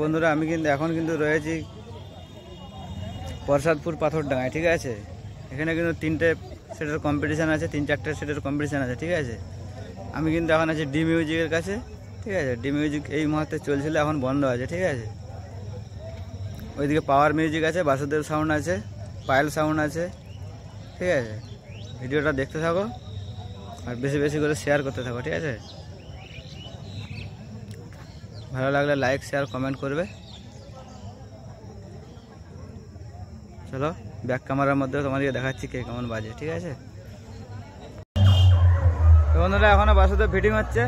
বন্ধুরা আমি কিন্তু এখন রয়েছি প্রসাদপুর পাথরডাঙ্গায়, ঠিক আছে। এখানে কিন্তু 3টে সেটের কম্পিটিশান আছে, 3-4টে সেটের কম্পিটিশান আছে, ঠিক আছে। আমি কিন্তু এখন আছি ডি মিউজিকের কাছে, ঠিক আছে। ডি মিউজিক এই মুহূর্তে চলছিল, এখন বন্ধ আছে, ঠিক আছে। ওইদিকে পাওয়ার মিউজিক আছে, বাসুদেব সাউন্ড আছে, পায়েল সাউন্ড আছে, ঠিক আছে। ভিডিওটা দেখতে থাকো আর বেশি বেশি করে শেয়ার করতে থাকো, ঠিক আছে। ভালো লাগলে লাইক শেয়ার কমেন্ট করবে। চলো ব্যাক ক্যামেরার মধ্যে তোমাদেরকে দেখাচ্ছি কে কেমন বাজে, ঠিক আছে। তো বন্ধুরা এখনও বাসুদেব ফিটিং হচ্ছে,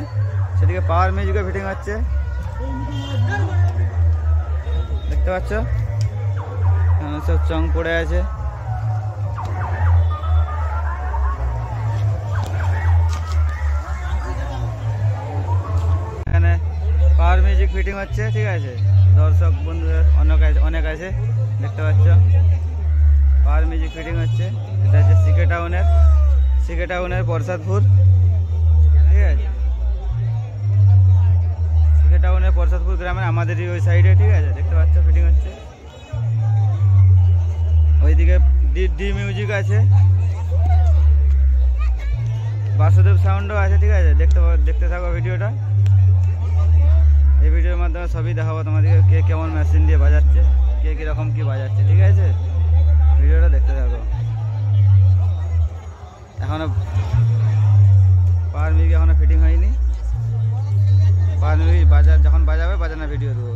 সেদিকে পাওয়ার মিউজিকও ফিটিং হচ্ছে, দেখতে পাচ্ছ। সব চং পড়ে আছে। এখানে পাওয়ার মিউজিক ফিটিং হচ্ছে, ঠিক আছে। দর্শক বন্ধুদের অনেক আছে, দেখতে পাচ্ছ। পাওয়ার মিউজিক ফিটিং হচ্ছে। এটা হচ্ছে সিকে টাউনের প্রসাদপুর, ঠিক আছে। সিকে টাউনের প্রসাদপুর গ্রামের আমাদেরই ওই সাইডে, ঠিক আছে। দেখতে পাচ্ছ ফিটিং হচ্ছে। ওইদিকে ডি মিউজিক আছে, বাসুদেব সাউন্ডও আছে, ঠিক আছে। দেখতে থাকো ভিডিওটা। এই ভিডিওর মাধ্যমে সবই দেখাবো তোমাদেরকে, কে কেমন মেশিন দিয়ে বাজাচ্ছে, কে কীরকম কী বাজাচ্ছে, ঠিক আছে। ভিডিওটা দেখতে থাকো। এখনও পাওয়ার মিউজিক এখনও ফিটিং হয়নি। পাওয়ার মিউজিক যখন বাজাবে বাজানোর ভিডিও দেবো।